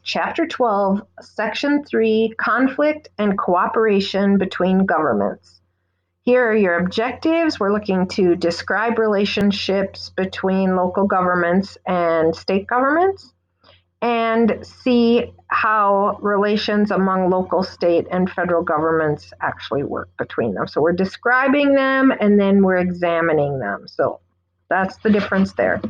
Chapter 12, Section 3, Conflict and Cooperation Between Governments. Here are your objectives. We're looking to describe relationships between local governments and state governments and see how relations among local, state, and federal governments actually work between them. So we're describing them and then we're examining them. So that's the difference there.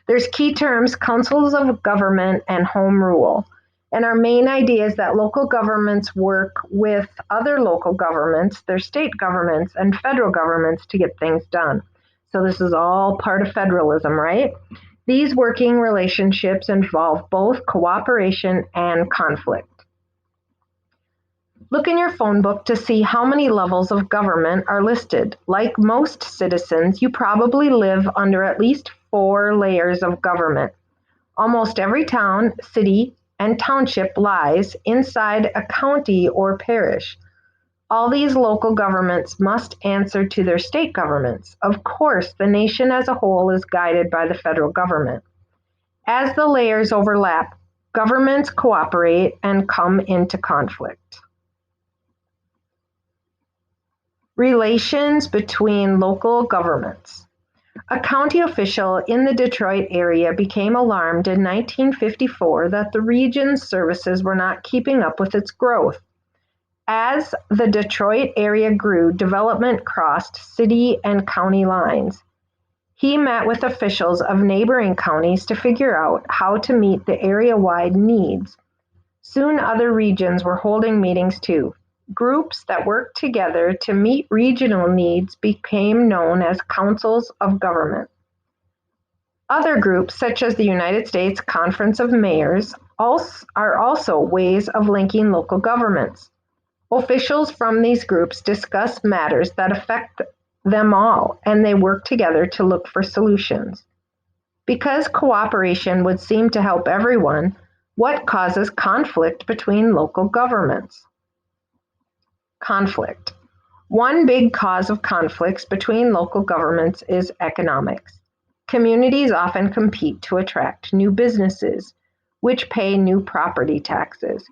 There's key terms, councils of government and home rule. And our main idea is that local governments work with other local governments, their state governments, and federal governments to get things done. So this is all part of federalism, right? These working relationships involve both cooperation and conflict. Look in your phone book to see how many levels of government are listed. Like most citizens, you probably live under at least 4 layers of government. Almost every town, city, and township lies inside a county or parish. All these local governments must answer to their state governments. Of course, the nation as a whole is guided by the federal government. As the layers overlap, governments cooperate and come into conflict. Relations between local governments. A county official in the Detroit area became alarmed in 1954 that the region's services were not keeping up with its growth. As the Detroit area grew, development crossed city and county lines. He met with officials of neighboring counties to figure out how to meet the area-wide needs. Soon other regions were holding meetings too. Groups that worked together to meet regional needs became known as councils of government. Other groups, such as the United States Conference of Mayors, are also ways of linking local governments. Officials from these groups discuss matters that affect them all, and they work together to look for solutions. Because cooperation would seem to help everyone, what causes conflict between local governments? Conflict. One big cause of conflicts between local governments is economics. Communities often compete to attract new businesses, which pay new property taxes.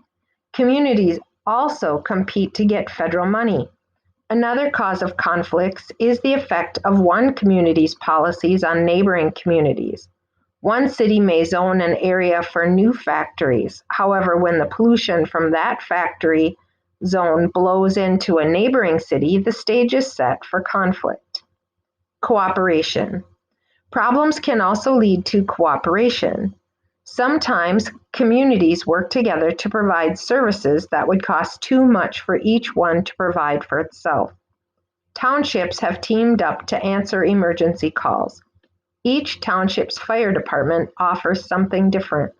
Communities also compete to get federal money. Another cause of conflicts is the effect of one community's policies on neighboring communities. One city may zone an area for new factories. However, when the pollution from that factory zone blows into a neighboring city, the stage is set for conflict. Cooperation. Problems can also lead to cooperation. Sometimes communities work together to provide services that would cost too much for each one to provide for itself. Townships have teamed up to answer emergency calls. Each township's fire department offers something different,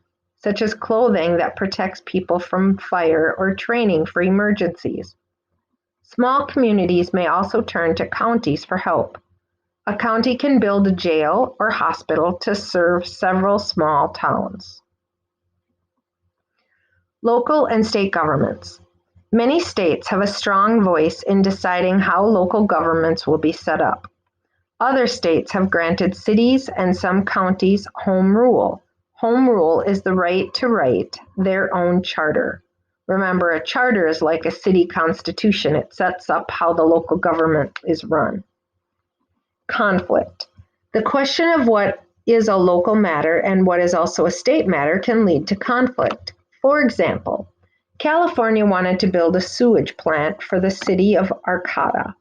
such as clothing that protects people from fire or training for emergencies. Small communities may also turn to counties for help. A county can build a jail or hospital to serve several small towns. Local and state governments. Many states have a strong voice in deciding how local governments will be set up. Other states have granted cities and some counties home rule. Home rule is the right to write their own charter. Remember, a charter is like a city constitution. It sets up how the local government is run. Conflict. The question of what is a local matter and what is also a state matter can lead to conflict. For example, California wanted to build a sewage plant for the city of Arcata.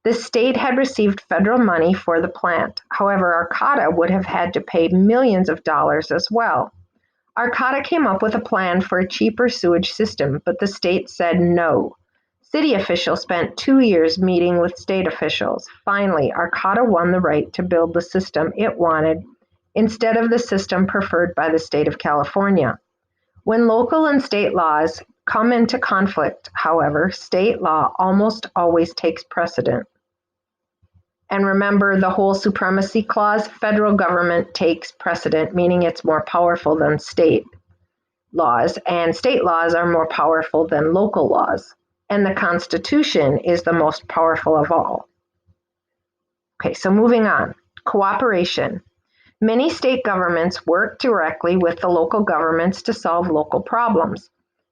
The state had received federal money for the plant. However, Arcata would have had to pay millions of dollars as well. Arcata came up with a plan for a cheaper sewage system, but the state said no. City officials spent 2 years meeting with state officials. Finally, Arcata won the right to build the system it wanted instead of the system preferred by the state of California. When local and state laws come into conflict, however, state law almost always takes precedent. And remember the whole supremacy clause, federal government takes precedent, meaning it's more powerful than state laws, and state laws are more powerful than local laws. And the Constitution is the most powerful of all. Okay, so moving on. Cooperation. Many state governments work directly with the local governments to solve local problems.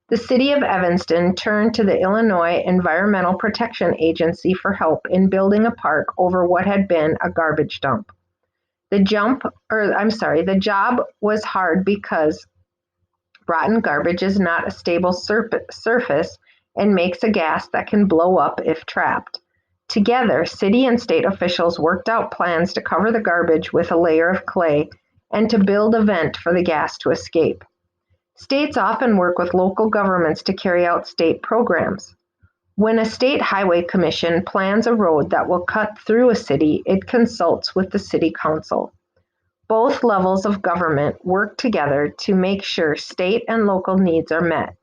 The city of Evanston turned to the Illinois Environmental Protection Agency for help in building a park over what had been a garbage dump. The job was hard because rotten garbage is not a stable surface and makes a gas that can blow up if trapped. Together, city and state officials worked out plans to cover the garbage with a layer of clay and to build a vent for the gas to escape. States often work with local governments to carry out state programs. When a state highway commission plans a road that will cut through a city, it consults with the city council. Both levels of government work together to make sure state and local needs are met.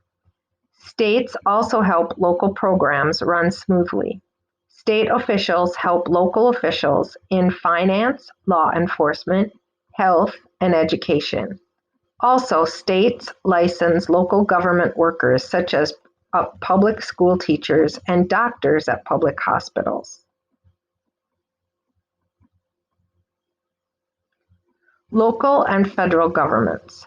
States also help local programs run smoothly. State officials help local officials in finance, law enforcement, health, and education. Also, states license local government workers such as public school teachers and doctors at public hospitals. Local and federal governments.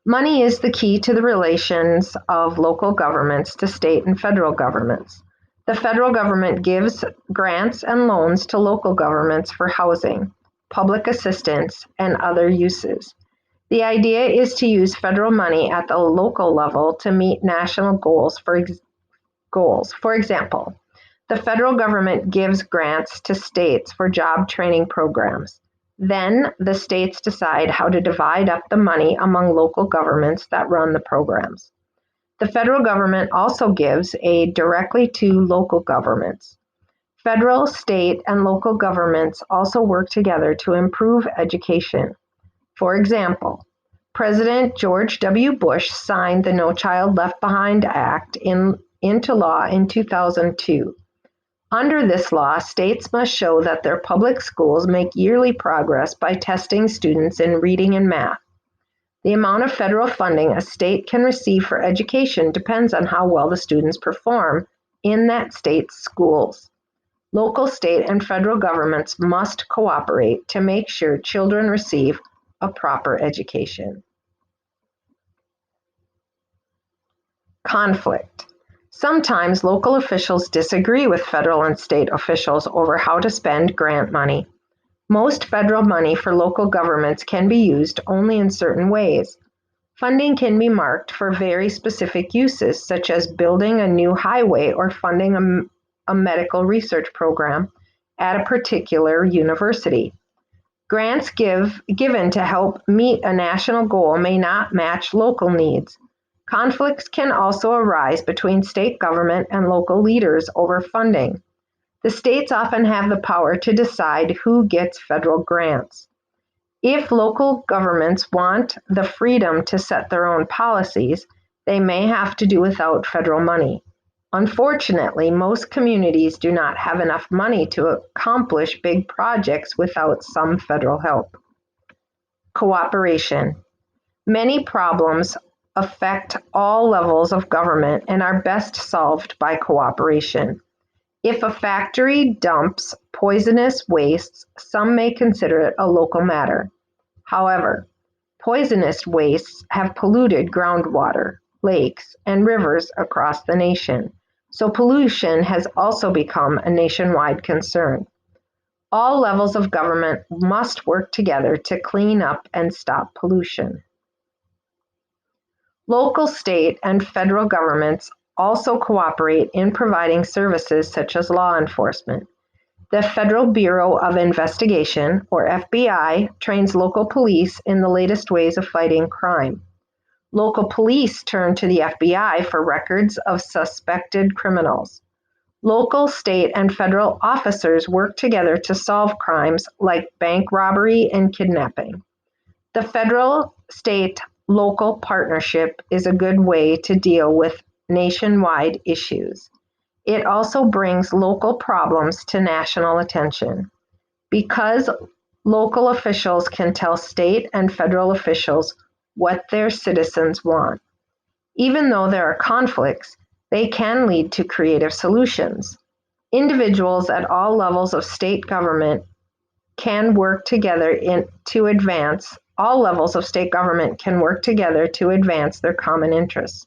Money is the key to the relations of local governments to state and federal governments. The federal government gives grants and loans to local governments for housing, public assistance, and other uses. The idea is to use federal money at the local level to meet national goals. For example, the federal government gives grants to states for job training programs. Then the states decide how to divide up the money among local governments that run the programs. The federal government also gives aid directly to local governments. Federal, state, and local governments also work together to improve education. For example, President George W. Bush signed the No Child Left Behind Act into law in 2002. Under this law, states must show that their public schools make yearly progress by testing students in reading and math. The amount of federal funding a state can receive for education depends on how well the students perform in that state's schools. Local, state, and federal governments must cooperate to make sure children receive a proper education. Conflict. Sometimes local officials disagree with federal and state officials over how to spend grant money. Most federal money for local governments can be used only in certain ways. Funding can be marked for very specific uses, such as building a new highway or funding a medical research program at a particular university. Grants given to help meet a national goal may not match local needs. Conflicts can also arise between state government and local leaders over funding. The states often have the power to decide who gets federal grants. If local governments want the freedom to set their own policies, they may have to do without federal money. Unfortunately, most communities do not have enough money to accomplish big projects without some federal help. Cooperation. Many problems affect all levels of government and are best solved by cooperation. If a factory dumps poisonous wastes, some may consider it a local matter. However, poisonous wastes have polluted groundwater, lakes, and rivers across the nation, so pollution has also become a nationwide concern. All levels of government must work together to clean up and stop pollution. Local, state, and federal governments also cooperate in providing services such as law enforcement. The Federal Bureau of Investigation, or FBI, trains local police in the latest ways of fighting crime. Local police turn to the FBI for records of suspected criminals. Local, state, and federal officers work together to solve crimes like bank robbery and kidnapping. The federal-state local partnership is a good way to deal with nationwide issues. It also brings local problems to national attention. Because local officials can tell state and federal officials what their citizens want. Even though there are conflicts, they can lead to creative solutions. Individuals at all levels of state government can work together to advance, all levels of state government can work together to advance their common interests.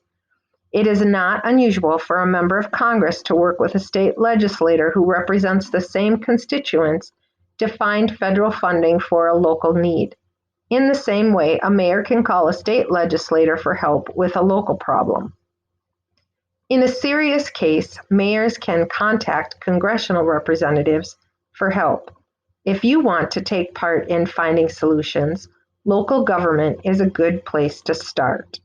It is not unusual for a member of Congress to work with a state legislator who represents the same constituents to find federal funding for a local need. In the same way, a mayor can call a state legislator for help with a local problem. In a serious case, mayors can contact congressional representatives for help. If you want to take part in finding solutions, local government is a good place to start.